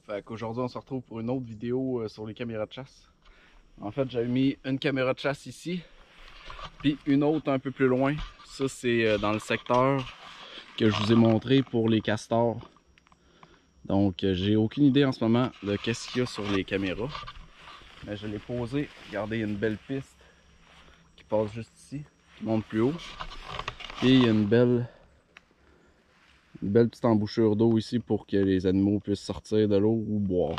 Fait qu'aujourd'hui, on se retrouve pour une autre vidéo sur les caméras de chasse. En fait, j'avais mis une caméra de chasse ici, puis une autre un peu plus loin. Ça, c'est dans le secteur que je vous ai montré pour les castors. Donc, j'ai aucune idée en ce moment de qu'est-ce qu'il y a sur les caméras. Mais je l'ai posé. Regardez, il y a une belle piste qui passe juste ici, qui monte plus haut. Et il y a une belle petite embouchure d'eau ici pour que les animaux puissent sortir de l'eau ou boire.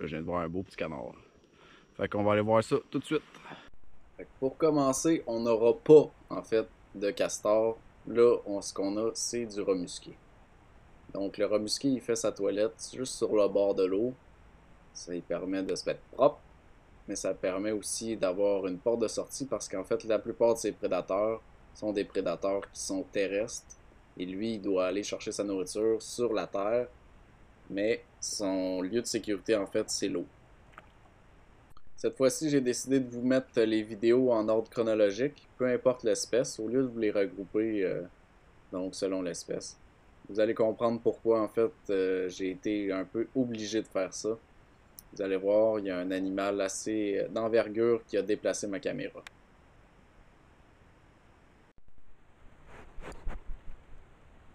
Là, je viens de voir un beau petit canard. Fait qu'on va aller voir ça tout de suite. Fait que pour commencer, on n'aura pas, en fait, de castor. Là, ce qu'on a, c'est du rat musqué. Donc, le rat musqué, il fait sa toilette juste sur le bord de l'eau. Ça lui permet de se mettre propre, mais ça permet aussi d'avoir une porte de sortie parce qu'en fait, la plupart de ses prédateurs sont des prédateurs qui sont terrestres. Et lui, il doit aller chercher sa nourriture sur la terre, mais son lieu de sécurité, en fait, c'est l'eau. Cette fois-ci, j'ai décidé de vous mettre les vidéos en ordre chronologique, peu importe l'espèce, au lieu de vous les regrouper donc selon l'espèce. Vous allez comprendre pourquoi en fait j'ai été un peu obligé de faire ça. Vous allez voir, il y a un animal assez d'envergure qui a déplacé ma caméra.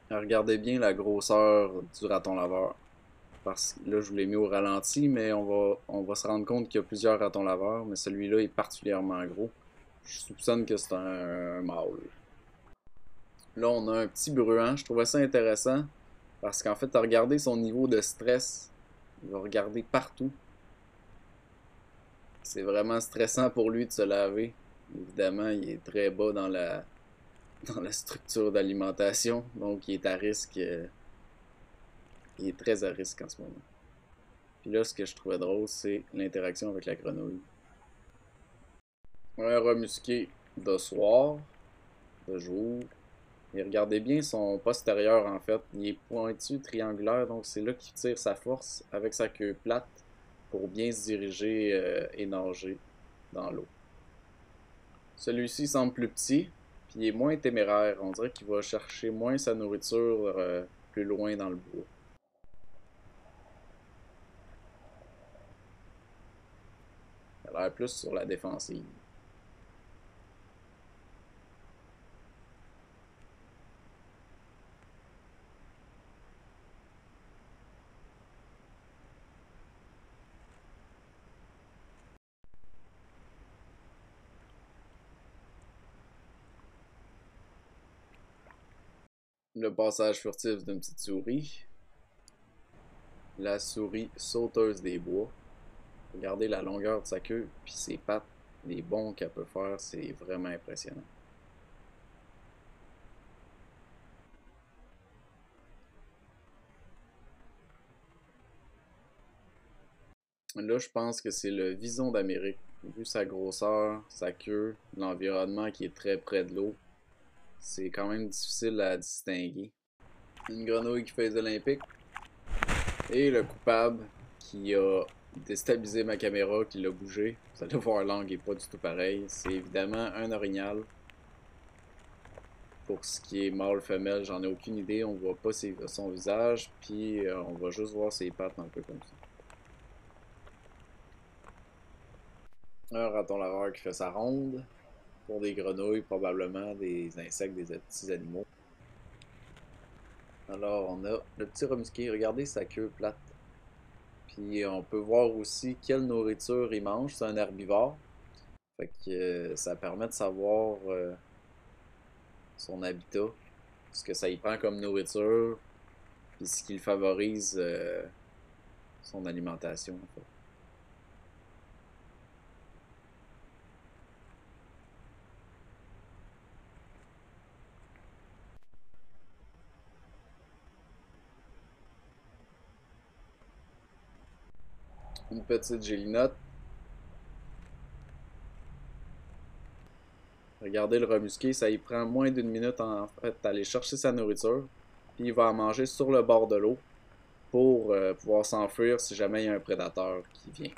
Regardez bien la grosseur du raton laveur. Parce que là, je vous l'ai mis au ralenti, mais on va se rendre compte qu'il y a plusieurs ratons laveurs, mais celui-là est particulièrement gros. Je soupçonne que c'est un mâle. Là, on a un petit bruant. Je trouvais ça intéressant parce qu'en fait, à regarder son niveau de stress, il va regarder partout. C'est vraiment stressant pour lui de se laver. Évidemment, il est très bas dans la structure d'alimentation, donc il est à risque. Il est très à risque en ce moment. Puis là, ce que je trouvais drôle, c'est l'interaction avec la grenouille. Un rat musqué de soir, de jour. Et regardez bien son postérieur en fait. Il est pointu, triangulaire, donc c'est là qu'il tire sa force avec sa queue plate pour bien se diriger et nager dans l'eau. Celui-ci semble plus petit, puis il est moins téméraire. On dirait qu'il va chercher moins sa nourriture plus loin dans le bois. Il a l'air plus sur la défensive. Le passage furtif d'une petite souris. La souris sauteuse des bois. Regardez la longueur de sa queue, puis ses pattes, les bonds qu'elle peut faire, c'est vraiment impressionnant. Là, je pense que c'est le vison d'Amérique. Vu sa grosseur, sa queue, l'environnement qui est très près de l'eau, c'est quand même difficile à distinguer. Une grenouille qui fait les Olympiques. Et le coupable qui a déstabilisé ma caméra, qui l'a bougé. Vous allez voir, l'angle n'est pas du tout pareil. C'est évidemment un orignal. Pour ce qui est mâle-femelle, j'en ai aucune idée. On voit pas son visage, puis on va juste voir ses pattes un peu comme ça. Un raton laveur qui fait sa ronde. Pour des grenouilles, probablement des insectes, des petits animaux. Alors, on a le petit remusqué. Regardez sa queue plate. Puis, on peut voir aussi quelle nourriture il mange. C'est un herbivore. Fait que ça permet de savoir son habitat, ce que ça y prend comme nourriture, puis ce qui favorise son alimentation, en fait. Une petite gélinotte. Regardez le remusqué, ça y prend moins d'une minute en fait à aller chercher sa nourriture, puis il va en manger sur le bord de l'eau pour pouvoir s'enfuir si jamais il y a un prédateur qui vient.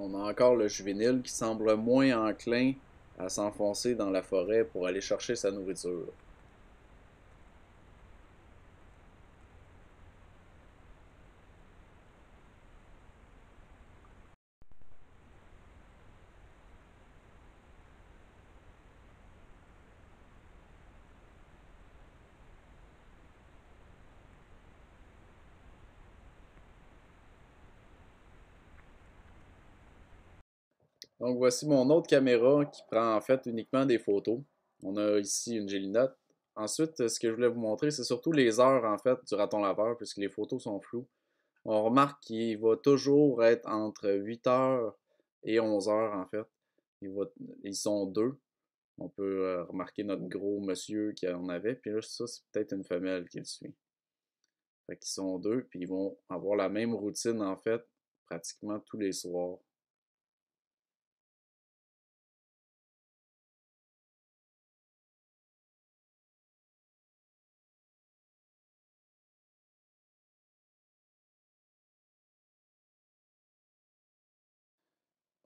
On a encore le juvénile qui semble moins enclin à s'enfoncer dans la forêt pour aller chercher sa nourriture. Donc voici mon autre caméra qui prend en fait uniquement des photos. On a ici une Gélinote. Ensuite, ce que je voulais vous montrer, c'est surtout les heures en fait du raton laveur, puisque les photos sont floues. On remarque qu'il va toujours être entre 8 heures et 11 heures en fait. Ils sont deux. On peut remarquer notre gros monsieur qui en avait. Puis là, ça, c'est peut-être une femelle qui le suit. Fait qu'ils sont deux, puis ils vont avoir la même routine en fait, pratiquement tous les soirs.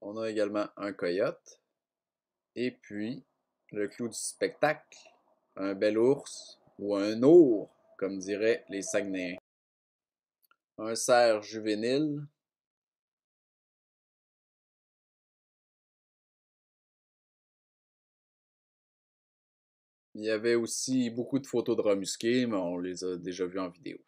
On a également un coyote. Et puis, le clou du spectacle, un bel ours ou un ours, comme diraient les Saguenayens. Un cerf juvénile. Il y avait aussi beaucoup de photos de rats musqués, mais on les a déjà vus en vidéo.